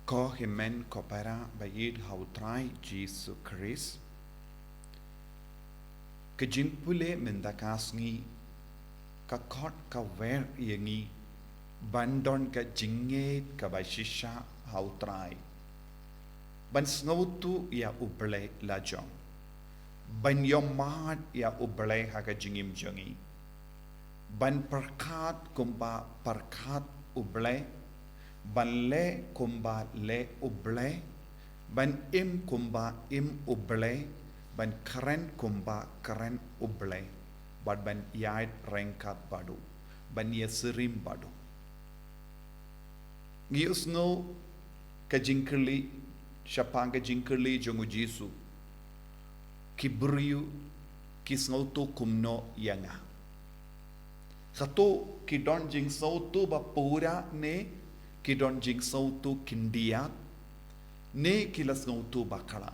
Ko himen kopera bayid hautrai Jesu Christ. Kejimpule mendakasngi kakot kawer yangi bandon ka jinget ka bashisha hautrai. Ban snautu ya uble lajong. Ban yomad ya uble haka jingim jangi. Ban perkat kumba perkat uble. Ban le kumba le uble. Ban im kumba im uble. Ban keren kumba keren uble. Ban yait rengkat badu. Ban yasirim badu. Ngius no kajingkeli siapa kajingkeli jongu Jesu. Kibriu kisngautu kumno yanga. Satu kidon jing sautu bapura ne kidon jing sautu kindia ne kilas ngautu bakala.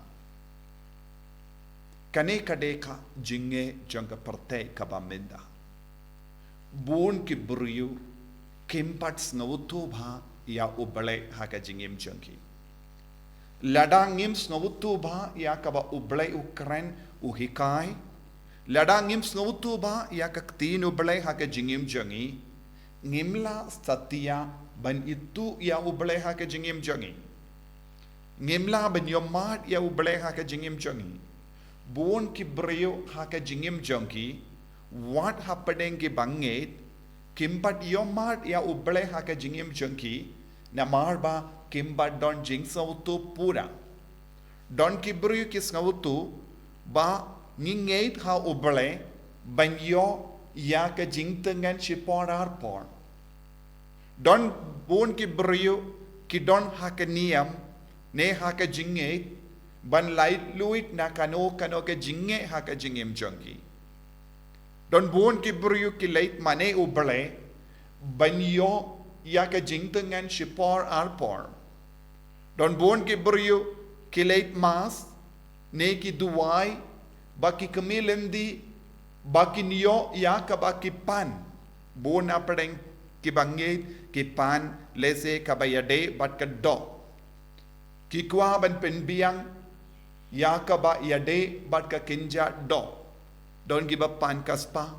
Kane kadeka jinge jangka parte kabamenda. Bun kibriu kimpat ngautu bha ya ubale haka jingim jangki. Ladangim snautu ba ya kaba ublay ukren uhikai. Ladangim snautu ba ya kaktin ublay haka jingim jangi. Ngimla satya ban itu ya ublay haka jingim jangi. Ngimla ban yomad ya ublay haka jingim jangi. Buon kibriyo haka jingim jangi. What happening ki banget. Kimpat yomad ya ublay haka jingim jangi. Namar ba kimba don jing sautu pura. Don kibriu kis ngautu ba ngingait ha uble banyo ya ka jing tengan shipor arpor. Don bon kibriu ki don ha ka niam ne ha ka jingait ban light luit na kano ka jinge ha ka jingim jongi. Don bon kibriu ki lait mane uble banyo ya ka jing tengan shipor arpor. Don bon kibriu kilait mas ne ki duwai baki kamilendi baki niyo ya ka baki pan bon apeng ki bange ki pan lese kabayade bat ka do ki kwa ban penbiang ya ka ba yade bat ka kinja do. Don't give up pan kaspa,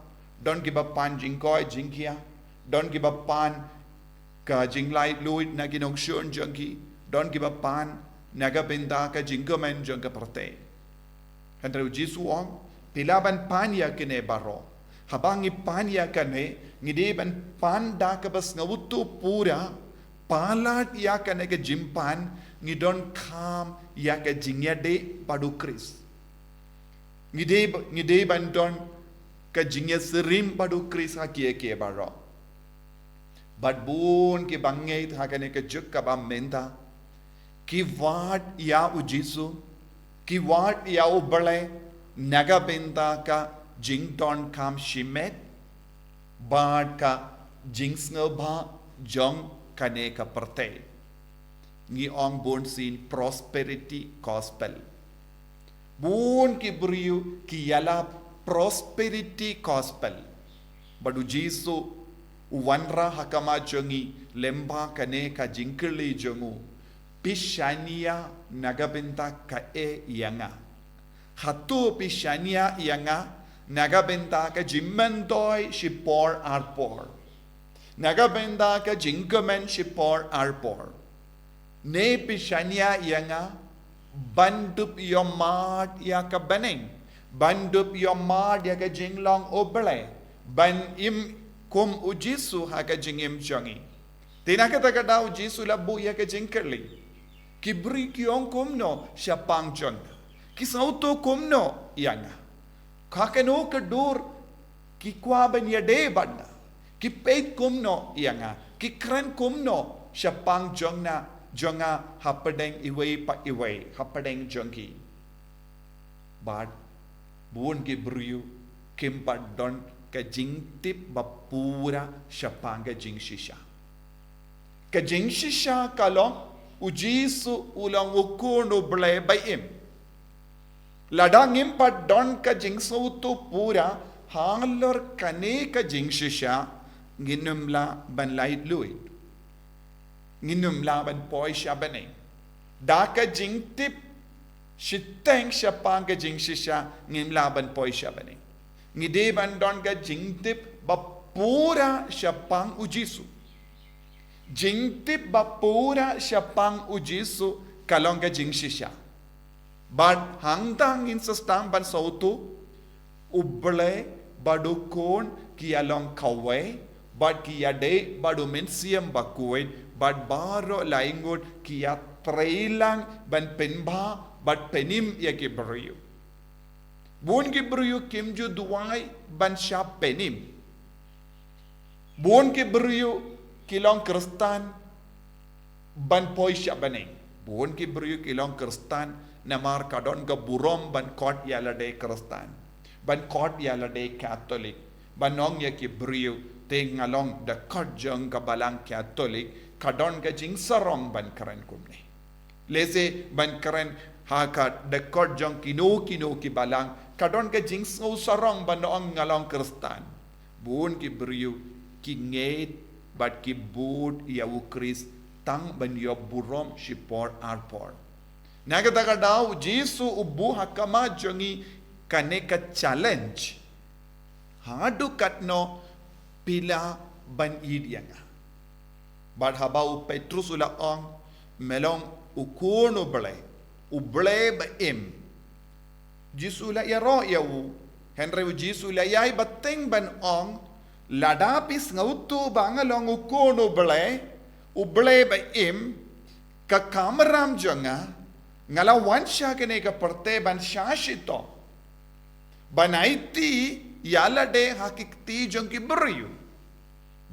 don't give up pan jingkoi jingkia, don't give up pan ka jinglai luit na ginong shun jangki. Don't give up pan naga benda ka jinggaman jangka parte. Kantra Jesu om pilaban pan ya kene baro. Habang pan ya kane ngide ban pan da ka bas ngawutu pura palat ya kane ka jimpan ngidon kam ya ka jingyade padu Kris. Ngide ban don ka jingya serim padu Kris hakie ke baro. But bun ki bangait hakane ka juk ka bam menta. Ki wat ya u Jesu, ki wat ya u bale, naga benda ka jing ton kam shimet, bad ka jing snobha jong kane ka parte. Ngi ong bon sin prosperity gospel. Bun ki briu ki yala prosperity gospel. Badu Jesu uwanra hakama jongi lemba kane ka jingkeli jongu. Pishania nagabenta ka yanga. Hatu pishania yanga nagabenta ka jimmendoi shipor arpor. Nagabenta ka jingkamen shipor arpor. Ne pishania yanga bandup yomad ya ka baneng. Bandup yomad ya ka jinglong oble. Ban im kum ujisu ha ka jingim jongi. Tinakata ka daw Jesu labu ya ka jingkerli. Kibri kiong kumno siya pangjon. Kisauto kumno yanga. Kakano kadur kikwaban yade banda. Kipait kumno yanga. Kikran kumno siya pangjong na jonga hapadeng iway pa iway. Hapadeng jongi. But buon kibriu kimpat don ka jingtip bapura siya panga jing shisha. Ka jing shisha kalong ujisu ulang ukuno blay bayim. Ladangim pa don ka jingso to pura halor kane ka jingshisha ginumla ban light luid. Nginum laban poi siya banay. Daka jing tip shiteng siapang ka jing shisha ngim laban poi siya bani. Ngide bandon ka jing tip ba pura siapang ujisu. Jing tip ba pura siapang ujisu kalong ka jing shisha. But hangtang in sastang ban sautu uble badukon kialong kawe but kiyade badu mensiam bakuit but baro laingot kiya trailang ban penba but penim ya kibruyu. Bun kibruyu kimju duwai ban sya penim. Bun kibruyu kilong kristan ban poi sya baning. Bun kibruyu kilong kristan namar kadon ga burom ban kot yalade kristan. Ban kot yalade Catholic. Banong ya kibruyu tengalong da kot jeng ka balang Catholic kadon ga jing sarong ban karen kumne. Lese ban karen haka da kot jeng kino ki balang kadon ga jing sarong ban noong ngalong kristan. Bun kibruyu ki ngeit bat ki bud ya ukris tang ban yo burom shipor arpor. Nagataga daw Jesu ubu hakama jongi kaneka challenge. Hadu katno pila ban idyanga. But habau Petrus ula ong melong ukono uble ba im. Jesu ula yaro yawu. Henry Jesu ula yai bateng ban ong ladapis ngautu bangalong ukono uble ba im kakamaram jonga ngala wansha kene ka parte ban shashito banaiti yalade hakikti jonki beryu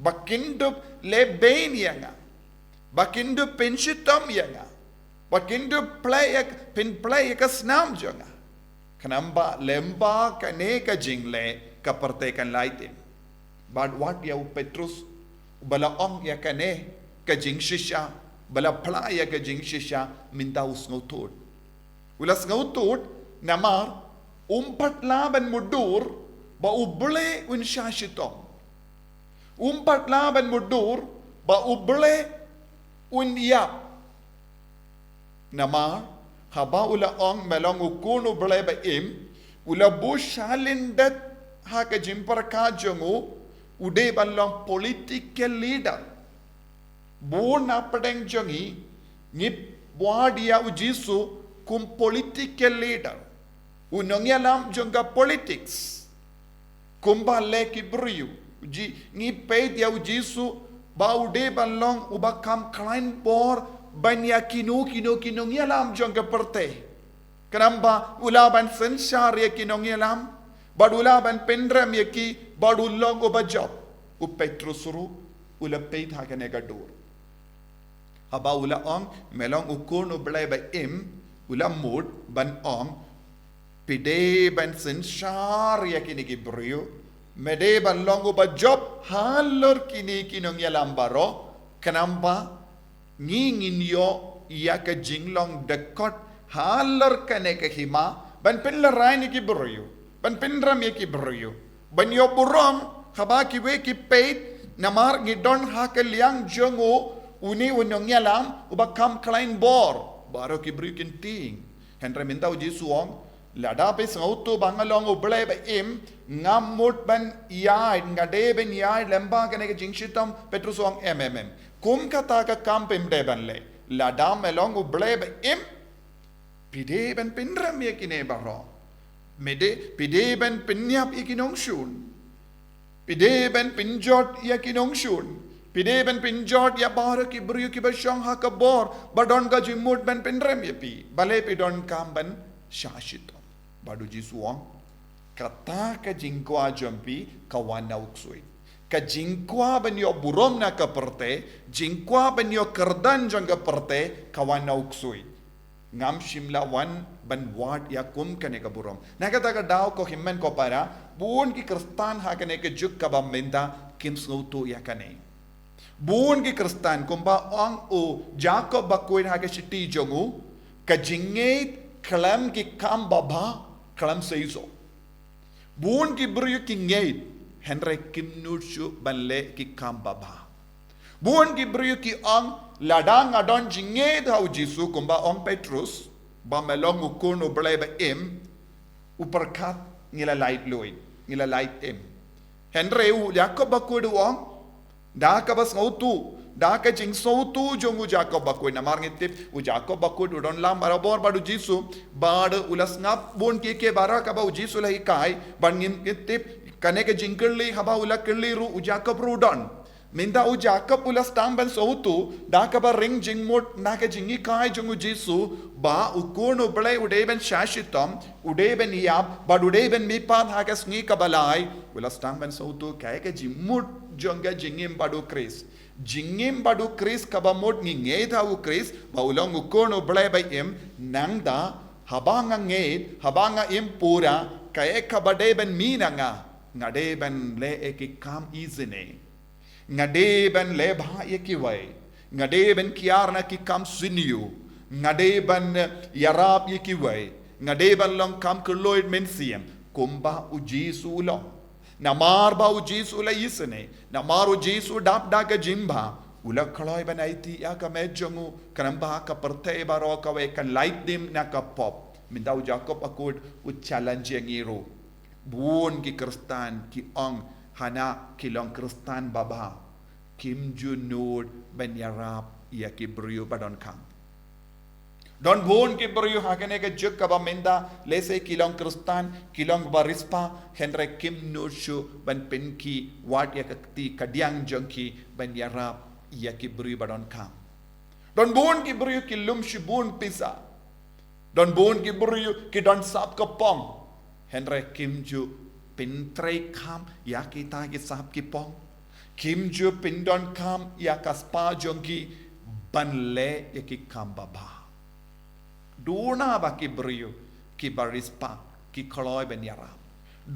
bakindu lebain yanga bakindu penshitom yanga bakindu play ka snam jonga kanamba lemba kane ka jingle ka parte kan laitin but what ya Petrus bala ong ya kane ka jing shisha bala playa ka jing shisha minta usngautud. Ulas ngautud namar umpat laban mudur ba uble un shashitom. Umpat laban mudur ba uble un yap. Namar haba ula ong melong ukun uble ba im ula bu shalindat ha ka jimpar ka jongu ude balong political leader. Buon napadeng jongi ngip wadia ujisu kum political leader. Unongyalam jonga politics. Kumba leki briyu. Ngipay dia ujisu baude balong ubakam klein bor banya kino nongyalam jonga perte. Kenamba ulaban sensar ya kinongyalam badulaban pendram yaki badulong ubajab. Upetrusuru ulapay hakane gadur. Haba ula ong melong ukun ublay ba im ula mood ban ong pide ban sensar ya kini kibriyo mede ban long uba job halor kini kinong yalam baro kanamba ngingin yo ya ka jinglong dekot halor kane ka hima ban pinlaray ni kibriyo ban pinram ya kibriyo ban yo burom haba kiwe kipait namar ngidon hakaliang jongo uni unyong yalam ubakam klein bor baro kibri kinting henry minta uji suong lada pe ngautu bangalong uble ba im ngamut ban yai ngade ben yai lemba kane ke jingshitam Petrus suong kum kata ka kampem de ban le lada melong uble ba im pide ben pinram ye kine baro mede pide ben pinyap ikinong shun pide ben pinjot ya kinong shun Pide ben pinjot ya bahara ki beriu ki basyang ha ka bor badon ka jimut ben pinrem ya pi bale pidon kam ben shashito badu ji suang kata ka jingkwa jampi kawana uksui ka jingkwa ben yo burom na ka perte jingkwa ben yo kerdan jang ka perte kawana uksui ngam shimla wan ban wat ya kum kane ka burom nakata ka daw ko himmen ko para buon ki kristan ha kane ka juk ka bamenda kim snauto ya kane Buon ki kristan kumba ang o Jacob bakuin haga shiti jongu ka jingait kalam ki kam baba kalam seiso. Buon ki brio ki ngait henry kim nurshu banle ki kam baba. Buon ki brio ki ang ladang adon jinge thau Jisu kumba om Petrus ba melong ukun ublay ba im uperkat ngila light loy ngila light im Henry u Jacob bakud wong da ka bas ngautu da ka jing sautu jongu Jacob bakud na mar ngitip u Jacob bakud udon lam barabor badu Jisu bad ulas ngap bon ke bara ka ba u Jisu lai kai ban ngitip kane ka jingkerli haba ula kerli ru u Jacob rudon Minda u Jacob ulas tamban sautu da ka ba ring jingmot na ka jingi kai jongu Jisu ba ukun ublay udeben shashitam udeben yab bad udeben mipan hakas ngi kabalai ulas tamban sautu kai ka jimut jonga jingim badu Chris jingim badu Chris kabamot ngi ngeda u Chris ba ulang ukun ublay ba im nangda habanga nged habanga im pura kai ka badeben minanga ngadeben le ekikam izine Ngadaban lebha yekiway ngadaban kiarna ki kam sinyu ngadaban yarab yekiway ngadaban long kam kuloid mensiam kumba u Jisu lo namar ba u Jisu la yisne namar u Jisu dap daga jimba ula khloy banaiti ya ka medjongu kanamba ka perte baro ka we kan light dim na ka pop minda u Jacob akud u challenge ngiro buon ki kristan ki ong hana kilong kristan baba kim junod ben yarab ya ki brio badon kang don bon ki brio hakane ke juk ka menda lese kilong kristan kilong barispa henry kim noshu ben penki wat ya ti kadyang jongki ben yarab ya ki brio badon kang don bon ki brio ki lum shibun pisa don bon ki brio ki don sap ka pong henry kim ju pintrei kam ya kita ki sap ki pong kim ju pindon kam ya kaspa jongki banle ya ki kam baba dona ba ki brio ki barispa ki khloy ben yara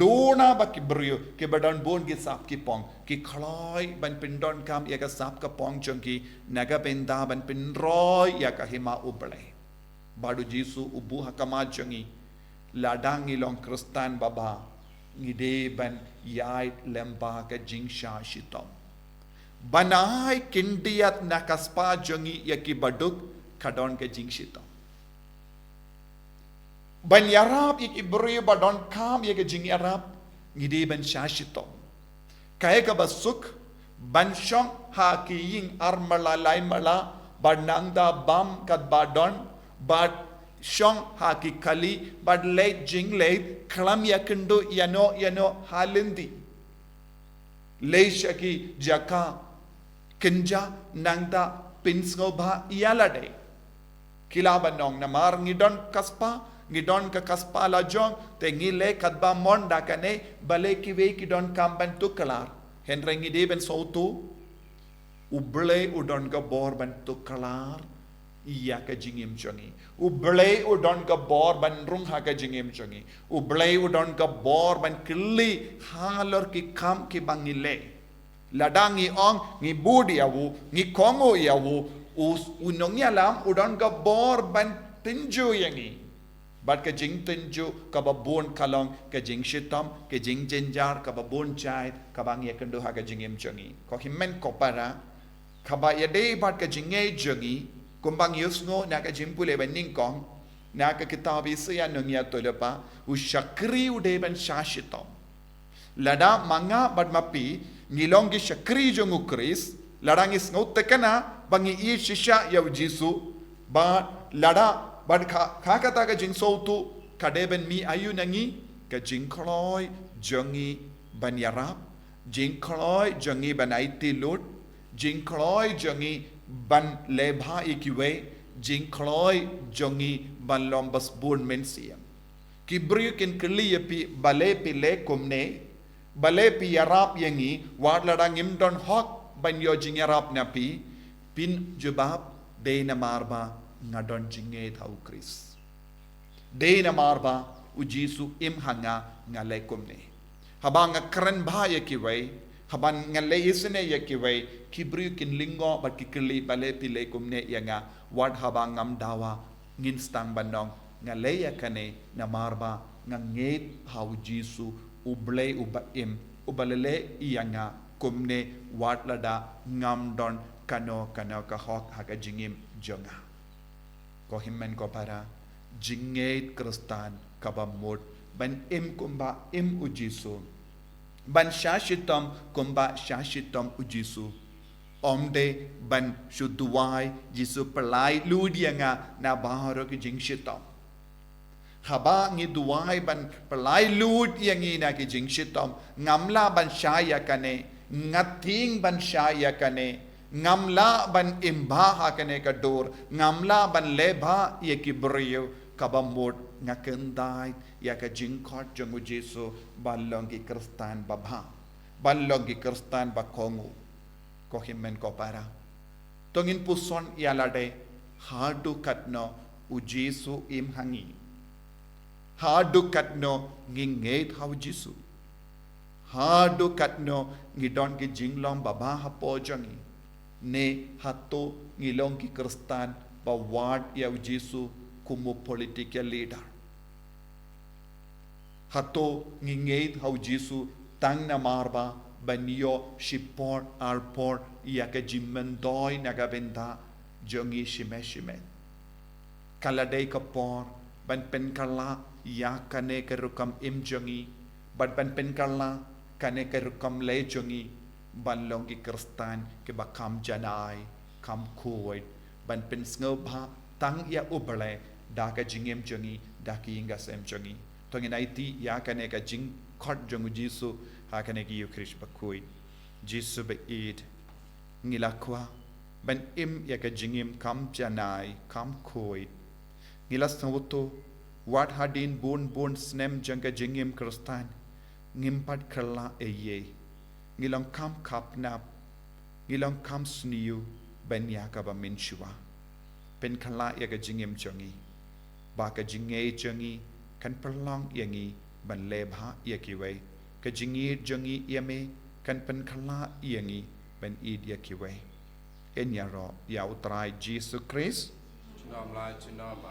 dona ba ki brio ki badon bon ki sap ki pong ki khloy ban pindon kam ya ka sap ka pong jongki naga penda ban pinroy ya ka hima uble badu Jisu ubu hakama jongi ladang ilong kristan baba ngideban yai lemba ka jingsha shitom banai kindiat nakaspa jongi yaki baduk kadon ka jingshitom ban yarab yaki brio badon kam yaki jing yarab ngideban shashitom kaya ka basuk ban shong ha ki ying armala laimala banangda bam kat badon bad Shong haki kali bad late jing late klam yakundo yano halindi leishaki jaka kinja nangda pinsgo ba yalade kilabanong namar ngidon ka kaspa la jong te ngile kadba monda kane bale kiwe kidon kamban tukalar henry ngideben sautu uble udon ka borban tukalar iya ka jingim jongi ublay udon ka bor ban rung ha ka jingim jongi ublay udon ka bor ban kili halor ki kam ki bangile ladangi ong ngi budi awu ngi kongo yawu unong yalam udon ka bor ban tinju yangi bat ka jing tinju ka babon kalong ka jing shitam ka jing jenjar ka babon chai ka bang yakendo ha ka jingim jongi ko himmen kopara ka ba yade bat ka jinge jongi kumbang yusno naka jimpule bening kong naka kitabi siya nungya tolepa u shakri udeban shashitom lada manga badmapi ngilongi shakri jongu Chris ladang is ngautekana bangi I shisha yaw Jisu ba lada bad kakata ka jing sautu kadeben mi ayu nangi ka jing khloy jongi ban yarab jing khloy jongi ban aiti lut jing khloy jongi ban lebha ikiwe jing khloy jongi ban lombas bun mensiam kibri kin kli pi bale pi le kumne bale pi yarap yangi wat ladang imdon hok ban yo jing yarap na pi pin jubab de na marba ngadon jinge thau Chris de na marba u Jisu im hanga ngale kumne habanga kran bha yakiwe haban ngale isne yakiwe kibri kin lingo bat kikli bale pile kumne yanga wad habang ngam dawa ngin stang bandong ngale yakane na marba nganget hau Jisu ublay ubaim ubalele yanga kumne wad lada ngam don kano ka hok haka jingim jonga ko himmen ko para jinget kristan kabamot ban kumba ujisu ban shashitam kumba shashitam ujisu omde ban shuduai jisu pelai ludianga na baharo ki jingshitam haba ngi duai ban pelai lud yang ina ki jingshitam ngamla ban shaya kane ngating ban shaya kane ngamla ban imbaha kane kador ngamla ban leba ye ki brio kabamot ngakendai ya ka jingkot jongu Jesu balong ki kristan babha balong ki kristan bakongu ko himmen ko para tongin puson yalade hadu katno u Jesu im hangi hadu katno nginget hau Jesu hadu katno ngidon ki jinglong babha hapo jongi ne hato ngilong ki kristan ba ward ya u Jesu kumu political leader hato ngingeit hau Jesu tang na marba banyo shipor arpor ya ka jimmendoi naga benda jongi shime kaladei kapor ban pen kala ya kane kerukam im jongi ban pen kala kane kerukam le jongi ban longi kristan ke bakam janai kam kuwait ban pen sngoba tang ya ubale daka jingem jongi daki inga sem jongi tongin aiti ya kane ka jing khot jongu Jesu hakane ki Krish bakui Jesu be id ngilakwa ban im ya ka jingim kam janai kam koi ngilas tawto wat hadin bon snem janga jingim kristan ngimpat krala eye ngilang kam kapnap ngilang kam sniu ban ya ka ba minshua pen khala ya ka jingim jongi ba ka jinge jongi kan perlang yangi ban lebha yakiway ka jingi jongi yame kan pen khala yangi ban id yakiway en yaro ya utrai Jesus Christ Chinam lai chinam